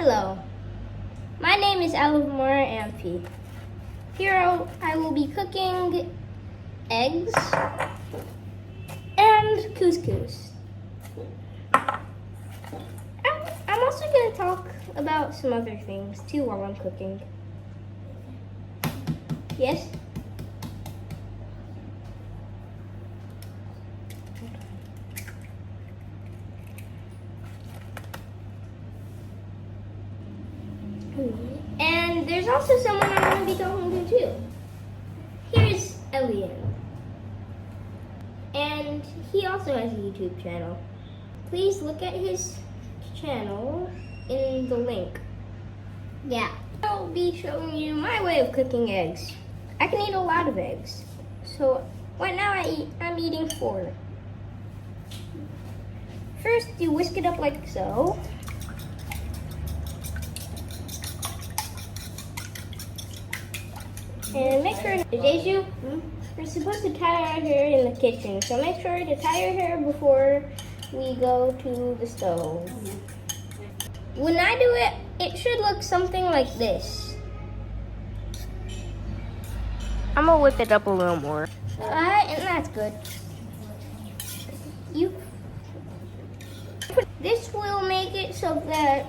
Hello, my name is Alvamora Amphi. Here I will be cooking eggs and couscous. I'm also going to talk about some other things too while I'm cooking. Yes? And there's also someone I'm going to be talking to too. Here's Elian. And he also has a YouTube channel. Please look at his channel in the link. Yeah. I'll be showing you my way of cooking eggs. I can eat a lot of eggs. So right now I'm eating 4. First you whisk it up like so. And make sure, Jeju, you're supposed to tie our hair in the kitchen. So make sure to tie your hair before we go to the stove. When I do it, it should look something like this. I'm gonna whip it up a little more. And that's good. This will make it so that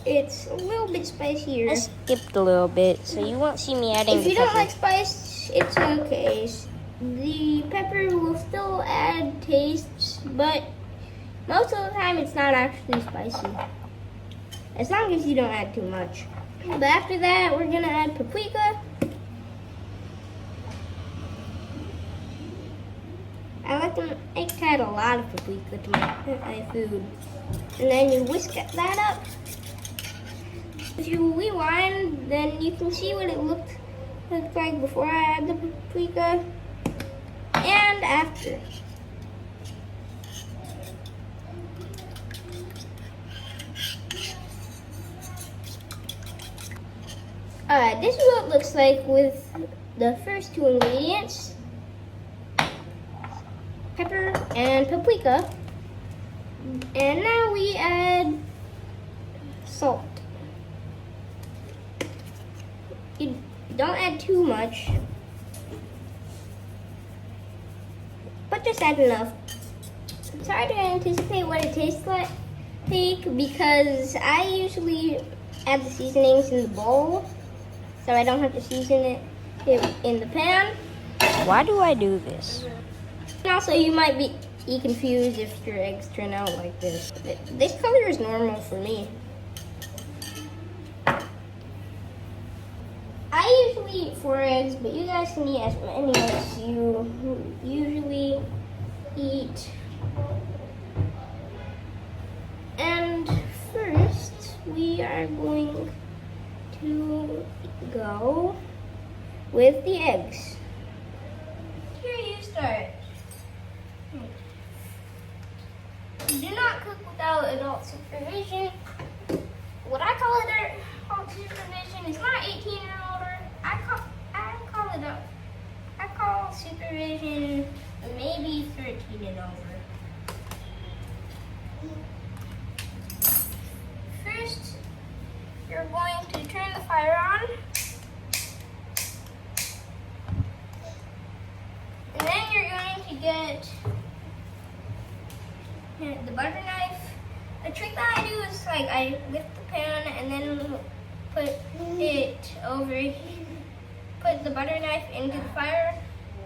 it's a little bit spicier. I skipped a little bit, so you won't see me adding. If you don't like spice, it's okay. The pepper will still add taste, but most of the time it's not actually spicy. As long as you don't add too much. But after that, we're gonna add paprika. I like to add a lot of paprika to my food. And then you whisk that up. If you rewind, then you can see what it looked like before I add the paprika and after. This is what it looks like with the first 2 ingredients, pepper and paprika. And now we add salt. You don't add too much, but just add enough. It's hard to anticipate what it tastes like because I usually add the seasonings in the bowl, so I don't have to season it in the pan. Why do I do this? And also, you might be confused if your eggs turn out like this. This color is normal for me. I usually eat 4 eggs, but you guys can eat as many as you usually eat. And first, we are going to go with the eggs. Here you start. Do not cook without adult supervision. What I call adult supervision is not 18 or older. I call supervision maybe 13 and over. First, you're going to turn the fire on. And then you're going to get the butter knife. The trick that I do is I lift the pan and then put the butter knife into the fire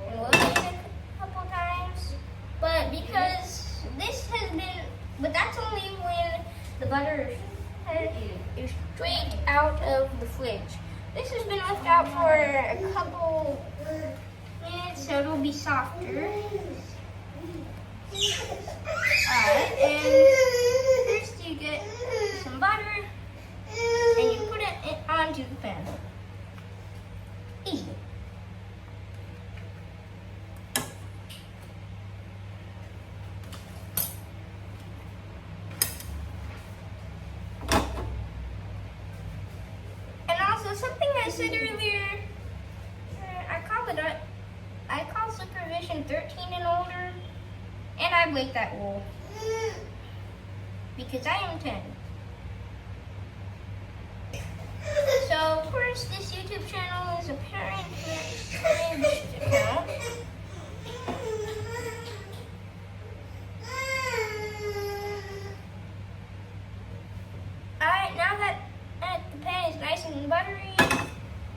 and load it a couple times. But that's only when the butter is straight out of the fridge. This has been left out for a couple minutes, so it'll be softer. And first you get some butter and you put it onto the pan. Easy. And also something I said earlier, I call supervision 13 and older. And I break that rule because I am 10. So, of course, this YouTube channel is a parent-managed account. Alright, now that the pan is nice and buttery,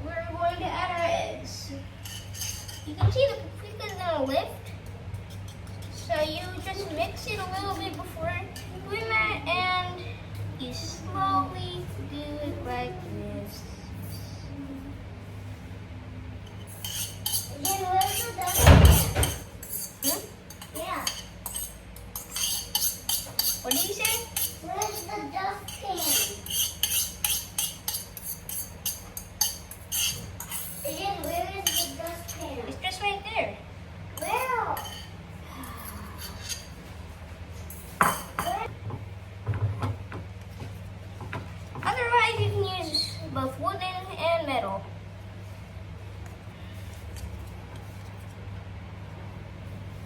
we're going to add our eggs. You can see the paprika is going to lift. So you just mix it a little bit before doing that, and you slowly do it like this. Where's the dustpan? Yeah. What did you say? Where's the dustpan? Where is the dustpan? It's just right there. Where? Otherwise, you can use both wooden and metal.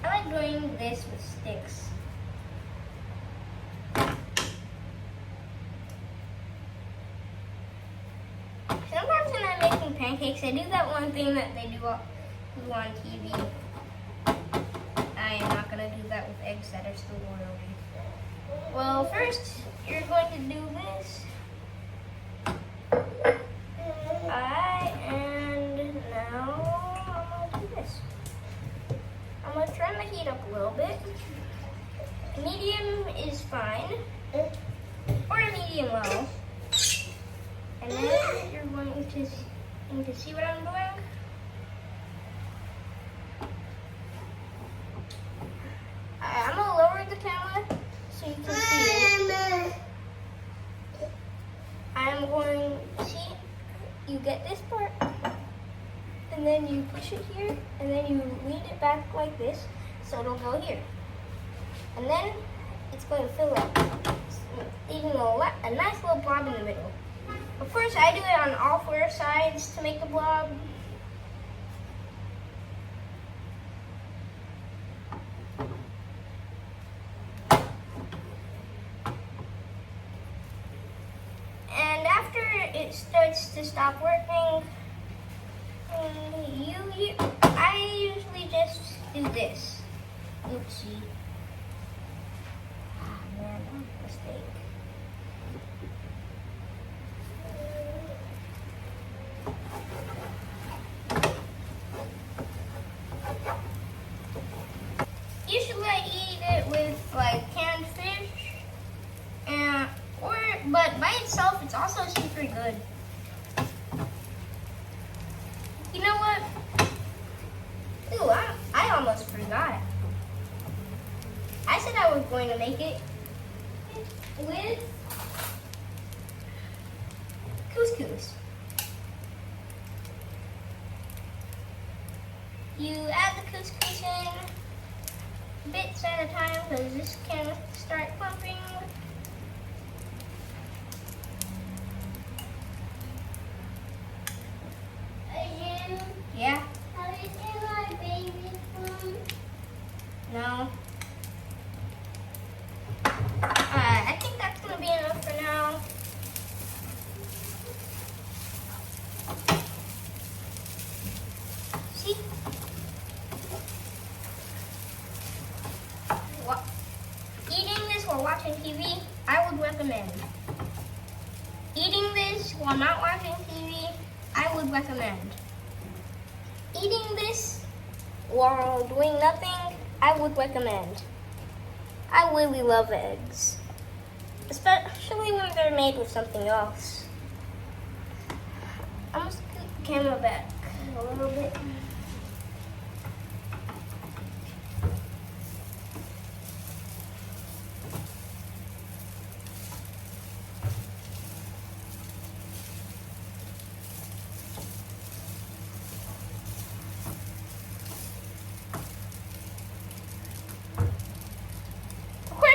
I like doing this with sticks. Sometimes when I'm making pancakes, I do that one thing that they do on TV. I am not going to do that with eggs that are still oily. Well, first, you're going to do this. Alright, and now I'm going to do this. I'm going to turn the heat up a little bit. Medium is fine, or a medium low. And then you're going to see what I'm doing. I'm going to lower the camera so you can see it. I'm going to see, you get this part, and then you push it here, and then you lean it back like this, so it'll go here. And then it's going to fill up, leaving a nice little blob in the middle. Of course, I do it on all four sides to make a blob. And after it starts to stop working, I usually just do this. Oopsie. Ah, man, that was a mistake. Usually I eat it with like canned fish, but by itself it's also super good. You know what? Ooh, I almost forgot. I said I was going to make it with couscous. You add the couscous in bits at a time because this can start pumping. Yeah? Have you seen my baby food? No. I think that's going to be enough for now. See? Eating this while watching TV, I would recommend. Eating this while not watching TV, I would recommend. Eating this while doing nothing, I would recommend. I really love eggs, especially when they're made with something else. I'm gonna scoot the camera back a little bit.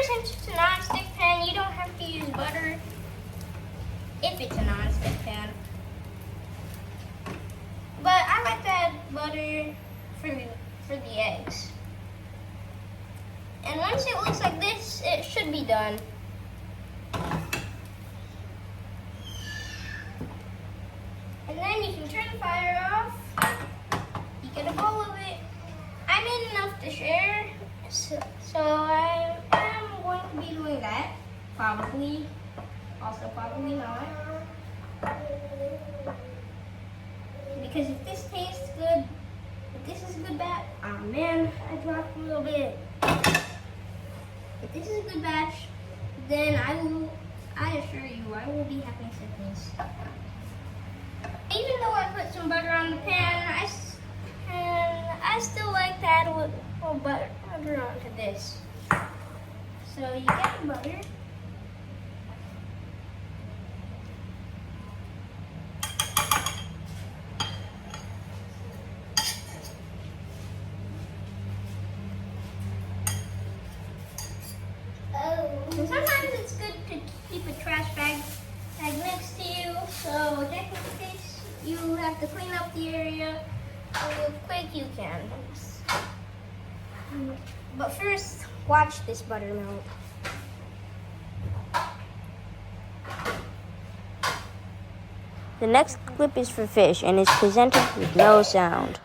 Since it's a non-stick pan, you don't have to use butter if it's a non-stick pan. But I like to add butter for the eggs. And once it looks like this, it should be done. the fire off. You get a bowl of it. I made enough to share, so I am going to be doing that. Probably. Also, probably not. Because if this tastes good, if this is a good batch, oh man, I dropped a little bit. If this is a good batch, then I assure you, I will be having siblings. Even though I put some butter on the pan, I still like to add a little butter onto this. So you get the butter. And sometimes it's good to keep a trash bag next to you, so just in case you have to clean up the area real quick, you can. But first, watch this butter melt. The next clip is for fish and is presented with no sound.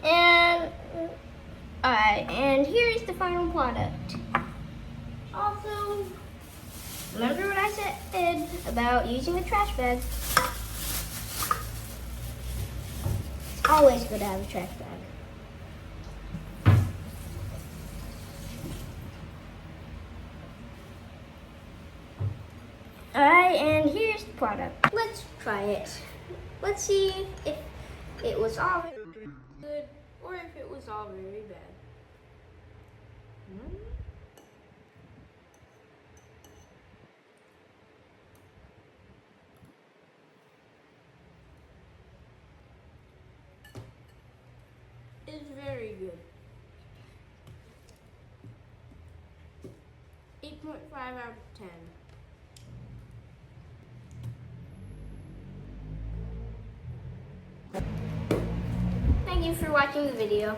And alright, and here is the final product. Also, remember what I said about using a trash bag. It's always good to have a trash bag. Alright, and here's the product. Let's try it. Let's see if it was all good or if it was all very bad. It's very good. 8.5 out of 10. Thank you for watching the video.